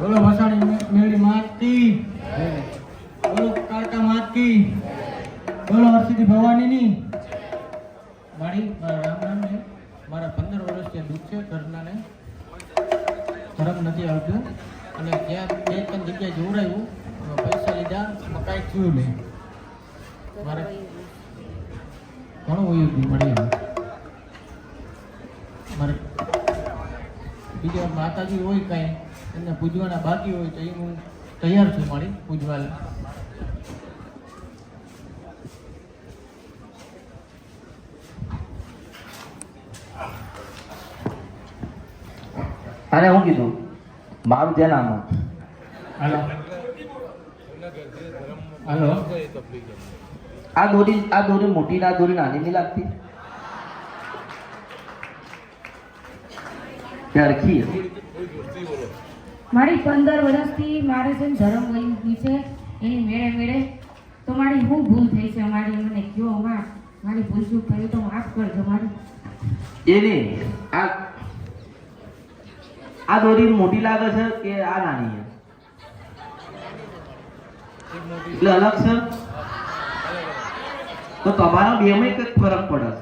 બોલો વસાણી મેળી માતકી, બોલો કારકા માતકી, બોલો હરસિદ્ધિ ભવાનીની. મારી રામ નામ છે. મારા 15 વર્ષથી દુઃખ છે. ઘરનાને ધરમ નથી આવતું અને જ્યાં 2-3 જગ્યાએ જોવડાયું પૈસા લીધા કાંઈ થયું નહીં. મારે ઘણું હોય મળી મારે બીજા માતાજી હોય કાંઈ એમને પૂજવાના બાકી હોય તો એ હું તૈયાર છું મારી પૂજવા. અને હું કીધું મારું ધ્યાન આમાં. હાલો હાલો. આ દોરી મોટી ના દોરી નાની નહીં લાગતી? સરખી મારી 15 વર્ષથી મારે છે ને ધર્મ વહી ગઈ છે એની મેળે મેળે. તો મારી શું ભૂલ થઈ છે? મારી મને કયો માં મારી ભૂલ શું થયું તો માફ કરજો મારી. એની આ દોરી મોટી લાગે છે કે આ નાની છે? એટલે અલગ છે તો તમારા બેમાં કઈ ફરક પડે છે?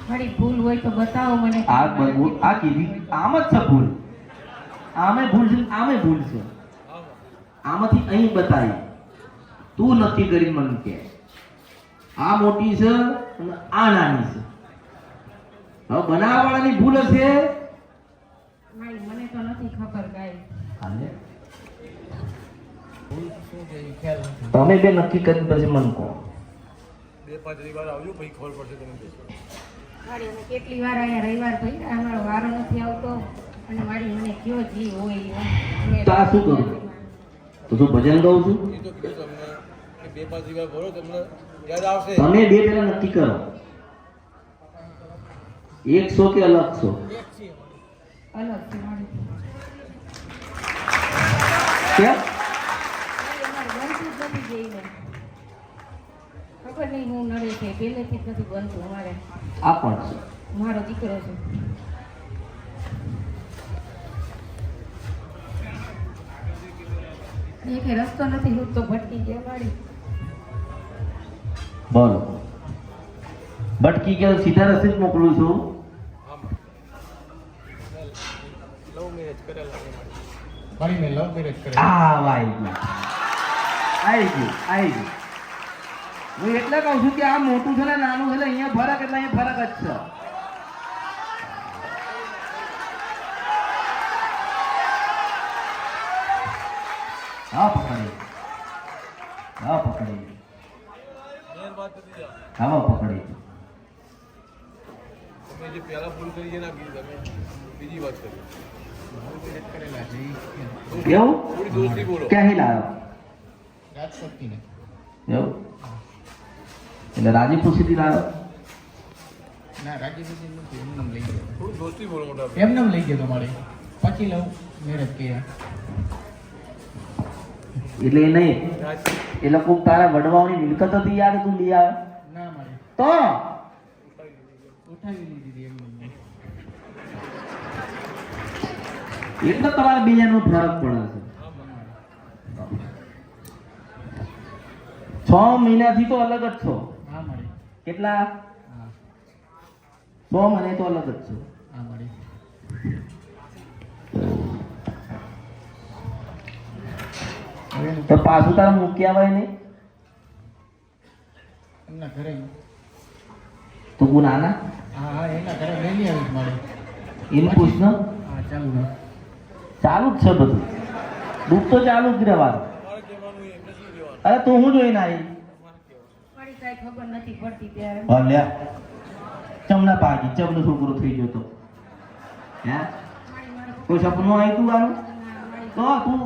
મારી ભૂલ હોય તો બતાવો મને. આ કેવી આમ જ છે ભૂલ? આમે ભૂલ છે, આમે ભૂલ છે. આમાંથી અહીં બતાવી તું નથી કરી મને કે આ મોટી છે અને આ નાની છે. હવે બનાવવાળાની ભૂલ હશે. મારી મને તો નથી ખબર કાંઈ. તમે બે નક્કી કરી પછી મને કહો. 2-5 રવિવાર આવજો પછી ખબર પડશે તમને. મારી અમે કેટલી વાર અહીંયા રવિવાર ભર્યા અમારો વારો નથી આવતો અને મારી મને કયો જી હોય તો આ શું કરું? તો શું ભજન ગાઉં છું? એ તો કીધું તમને કે 2-5 રવિવાર ભરો તમને યાદ આવશે. તમે બે પેલા નક્કી કરો, એક સો કે અલગ સો? અલગ છે મારી. કેમ? અમારે બનતું જ નથી જઈને. ખબર નહીં હું નડે છે પહેલેથી જ નથી બનતું અમારે. આ પણ છે મારો દીકરો છે. એક રસ્તો નથી હું તો ભટકી ગયો મારી. બોલો ભટકી ગયો સીધા રસ્તે જ મોકલું છું. લવ મેરેજ કરેલા છે મારી મેં લવ મેરેજ કરે. આવી ગયું. હું એટલે કહું છું કે આ મોટું છે ને નાનું છે ને અહીંયા ફરક એટલે અહીંયા ફરક જ છે. હા પકડી મેન વાત નથી જા. હા પકડી. તમે જે પહેલા ભૂલ કરી છે ને તમે બીજી વાત કરી. કરેલા છે એવું થોડી દોસ્તી બોલો. ક્યાંથી લાવ્યો? રાજશક્તિ ને એવું એટલે રાજીપુરથી લાવ્યો? ના રાજ્યપતિ નથી એમને લઈ ગયો. થોડી દોસ્તી બોલો મોટા. એમને લઈ ગયો તમારે પછી લવ મેરેજ કર્યા. એટલે એ નહીં એ લોકો તારા વડવાઓની મિલકત હતી યાર તું લઈ આવે ના મારે તો ઉઠાવી લીધી એમને. એટલે તમારા બીજાનો ફરક પડે છે. 6 મહિનાથી તો અલગ જ છો. હા મારે કેટલા? હા 6 મહિને તો અલગ જ છો. હા મારે તો પાછું તારા મૂકી આવાય નહીં? એમના ઘરે. તો કોણ આના? હા હા એના ઘરે લઈ આવીશ મારે. એનું પૂછ ને. હા ચાલુ ને ચાલુ જ છે બધું. દુઃખ તો ચાલુ જ રહેવાનું. તમારે કહેવાનું એમને શું કહેવાનું? અરે તું હું જોઈને આવી? મારી કાંઈ ખબર નથી પડતી ત્યારે. ભલ્યા ચમના પાકી ચમનો છોકરો થઈ ગયો તો હે કોઈ સપનું આવ્યું તું આનું? તો તું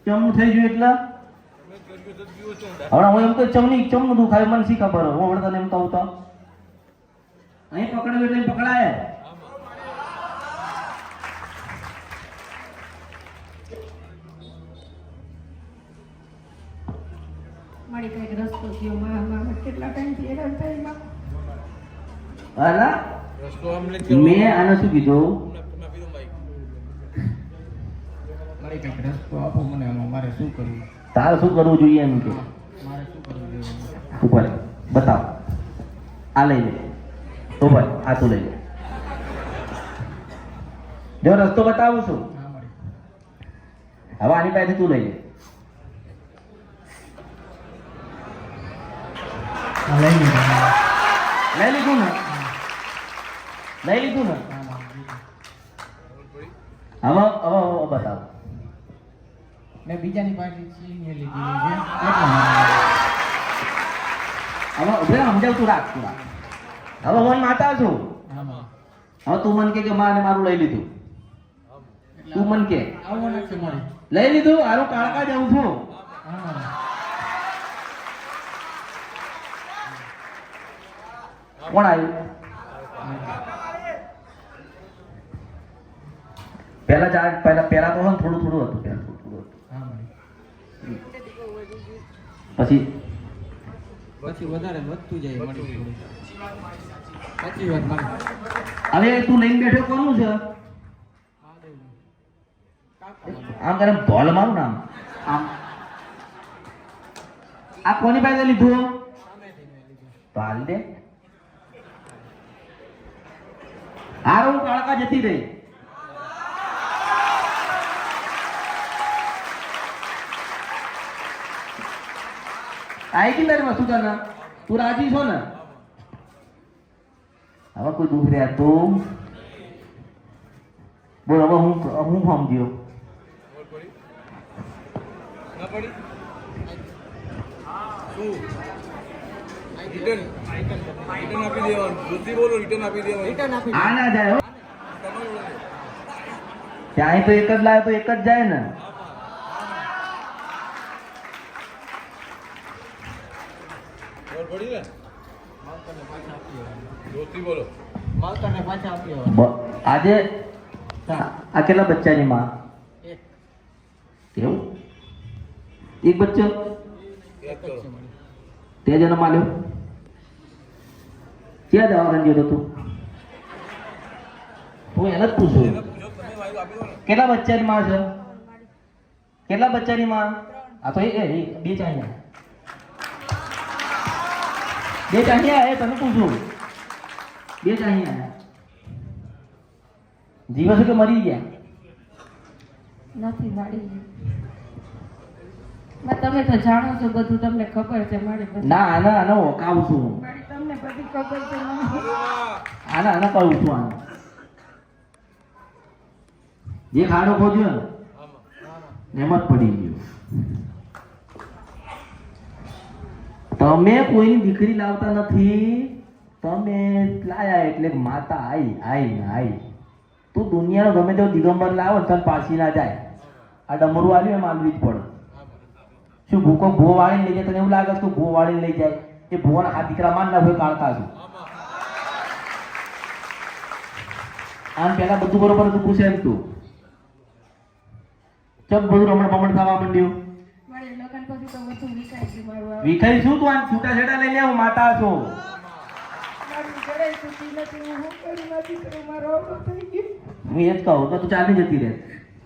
ચમનું થઈ ગયું એટલે તમે કર્યું તો પીવો છો ને. હવે હું એમ તો ચમનું દુખાય મને શી ખબર હું હવે તને એમ કહું તો અહીં પકડ્યું એટલે પકડાય. મારી કંઈક રસ્તો થયો માં કેટલા ટાઈમથી હેરાન થઈ માં અલા રસ્તો આમ લે મેં આને શું કીધું તમે પીધું બાઈક મારી કંઈક રસ્તો આપો મને આમાં મારે શું કરવું તારે શું કરવું જોઈએ એમ કે મારે શું કરવું જોઈએ ઉપર બતાવ આ લઈ લે તો ભાઈ આ તું લઈ લે જો રસ્તો બતાવું છું હા મારી હવે આની પાસેથી તું લઈ લે હા લઈ લીધું લઈ લીધું ને લઈ લીધું ને હવે બતાવ મેં બીજાની પાસેથી લીધી છે એટલા હવે ઉભે સમજાવતું રાખ તું રાખ હવે હું માતા છું આમાં હવે તું મને કે માને મારું લઈ લીધું તું મને કે આવો નથી મારે લઈ લીધું હારું કાળકા જાઉં છું હા મારે કોણ આવ્યું પહેલા પહેલા તો થોડું હતું પહેલા થોડું હતું હા મારી પછી પછી વધારે વધતું જાય મારી થોડું સાચી વાત મારી હવે તું લઈને બેઠો કોનું છે આમ કરે ધોલ મારું નામ આમ આ કોની પાસે લીધું તો હાલ દે હારું કાળકા જતી રહી आई की तारी वस्तु का ना तू राजी छो ना હવે કોઈ દુખ રહ્યા તો બોલ હવે હું સમજ્યો ના પડી શું રિટર્ન આપી દેવાનું બુદ્ધિ બોલો રિટર્ન આપી દેવાનું આ ના જાય હો તમારું ત્યાં તો એક જ લાવે તો એક જ જાય ને ખબર પડી ને જોતી બોલો માવતરને પાછા આપી આજે આ કેટલા બચ્ચાની માં એક એવું એક બચ્ચો યાદ કરો તે જન્મ આલ્યો ક્યાં દવાખાને ગયો હતો તું હું એને જ પૂછું જો તમે વાયુ આપી દો ને કેટલા બચ્ચાની માં છે કેટલા બચ્ચાની માં આ તો એ બે ચાહિયા બે ચાહિયા એ તને પૂછું બે ચાહિયા જીવે છે કે મરી ગયા નથી મારી તમે તો જાણો છો બધું તમને ખબર છે મારી બધી ના આને ઓકાવું છું હું. મારી તમને બધી ખબર છે મને. આને કહું છું આને જે ખાડો ખોદ્યો ને એમ જ પડી ગયો તમે કોઈની દીકરી લાવતા નથી તમે લાયા એટલે માતા આઈ તું દુનિયાનો ગમે તેવો દિગંબર લાવો ને તને પાછી ના જાય આ ડમરું આવ્યું એમ આલવી જ પડે શું ભૂકો ભૂ વાળીને લઈ જાય તને એવું લાગે છે કે ભૂ વાળીને લઈ જાય એ ભૂવાના હાથ દીકરા માન ના હોય કાઢતા છું આમ પેલા બધું બરોબર હતું પૂછે એમ તું ચમ બધું રમણ ભમણ થવા માંડ્યું મારી લગ્ન પછી તો બધું વિખાઈ ગયું મારું આ. વિખાઈ શું તું આમ છૂટા છેડા લઈ લે હું માતા છો મારી જરાય સુતી નથી હું શું કરું મારી દીકરો મારો અવળો થઈ ગયો હું એ જ કહું તો તું ચાલી જતી રહે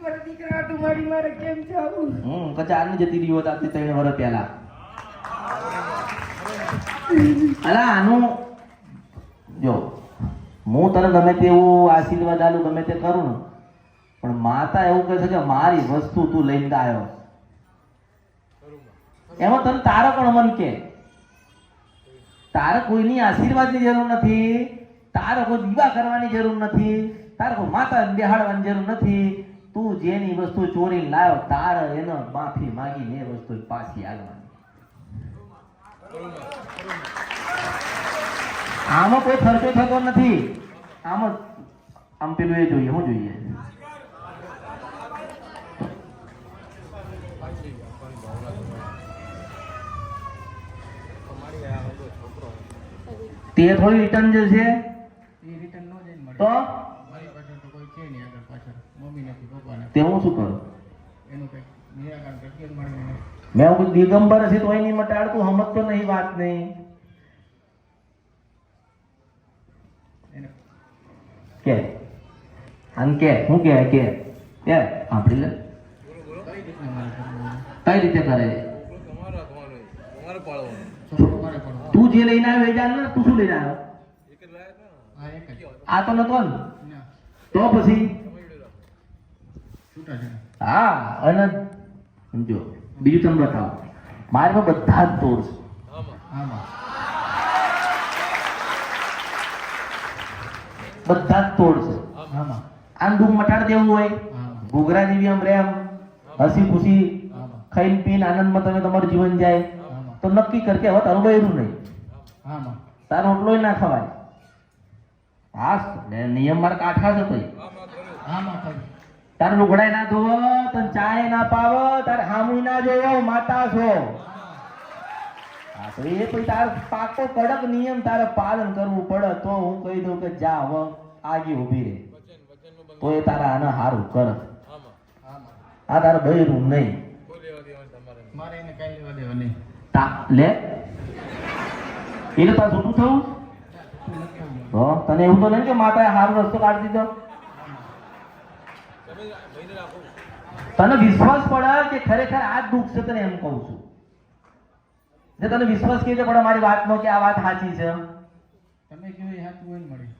મારા દીકરા આટું મારી મારે કેમ જાવું તો ચાલી જતી રહી હોત આજથી 3 વર્ષ પહેલા અલા આનું જો હું તને ગમે તેવું આશીર્વાદ આલું ગમે તે કરું ને પણ માતા એવું કહે છે કે મારી વસ્તુ તું લઈને આવ્યો એમાં તને તારો પણ મન કે તારે કોઈની આશીર્વાદની જરૂર નથી તારે કોઈ દીવા કરવાની જરૂર નથી તારે કોઈ માતા બેહાડવાની જરૂર નથી તું જેની વસ્તુ ચોરી લાવ્યો તારે એનો માફી માંગીને એ વસ્તુ પાછી આલવાની આમાં કોઈ ખર્ચો થતો નથી આમાં આમ પેલું એ જોઈએ શું જોઈએ તે થોડી રિટર્ન જશે એ રિટર્ન ન જઈને મળે તો મારી પાસે તો કોઈ છે નહીં આગળ પાછળ મમ્મી નથી પપ્પા નથી તે હું શું કરું એનું કંઈક નિરાકરણ કરતી જ મળે મને મેં કોઈ દિગંબર હશે તો એની મટાડતું સમજતો નહીં વાત નહીં કે આમ કે હું કે આપડી લે કઈ રીતે કરે તમારા તમારે પાડવાનું તમારે પણ તું જે લઈને આવ્યો એ જાણ ને તું શું લઈને આવ્યો એક જ લાયા હતા હા એક જ આ તો નતો ને ના તો પછી છૂટા છે હા અને સમજો બીજું તમે બતાવો મારે તો બધા જ તોડ છે આમાં બધા જ તોડ છે આમાં આમ દુઃખ મટાડ દેવું હોય આમાં ઘૂઘરા જેવી આમ રેમ હસી ખુશી આમાં ખાઈને પીને આનંદમાં તમે તમારું જીવન જાય આમાં તો નક્કી કર કે હવે તારું બૈરું નહીં આમાં તારો રોટલોય ના ખવાય હા નિયમ મારે કાઠા છે ભાઈ આમાં કરી તારે લુગડાય ના ધોવો તને ચાય ના પાવ તારે હામુય ના જોવો માતા છો હા તો એ પછી તારે પાકો કડક નિયમ તારે પાલન કરવું પડે તો હું કહી દઉં કે જા હવે આગે ઊભી રહે તો એ તારા આને હારું કર આમાં આ તારે બૈરું નહીં મારે એને કઈ લેવા દેવા નહીં તા લે એટલે તારે છૂટું થવું હો તને એવું તો નહીં કે માતાએ હારો રસ્તો કાઢી દીધો તને વિશ્વાસ પડે કે ખરેખર આ જ દુઃખ છે તને એમ કહું છું જે તને વિશ્વાસ કેવી રીતે પડે મારી વાતનો કે આ વાત સાચી છે તમે કેવું એ હાથ હોય ને મળી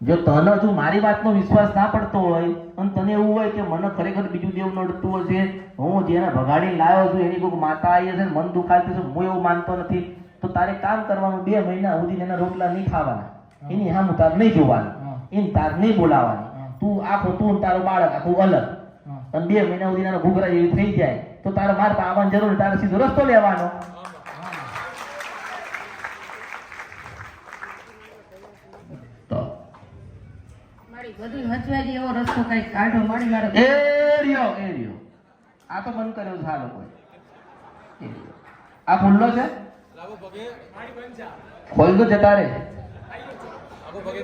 જો તને જો મારી વાતનો વિશ્વાસ ના પડતો હોય અને તને એવું હોય કે મને ખરેખર બીજું દેવ નડતું હશે હું જેને ભગાડીને લાવ્યો છું એની કોઈ માતા આવી હશે ને મન દુખાતી છે હું એવું માનતો નથી તો તારે કામ કરવાનું 2 મહિના સુધી એના રોટલા નહીં ખાવાના એની સામું તાર નહીં જોવાનું એને તાર નહીં બોલાવાની તું આખો તું ને તારું બાળક આખું અલગ અને 2 મહિના સુધી એના ઘૂઘરા જેવી થઈ જાય તો તારે મારે તો આવવાની જરૂર નહીં, તારે સીધો રસ્તો લેવાનો તો મારી બધી હચવાઈ ગઈ એવો રસ્તો કઈ કાઢો મારી મારે એ રહ્યો આ તો બંધ કર્યો છે આ લોકોએ એ રહ્યો. આ ખુલ્લો છે લાગો પગે ખોલ તો જતા રે આગો પગે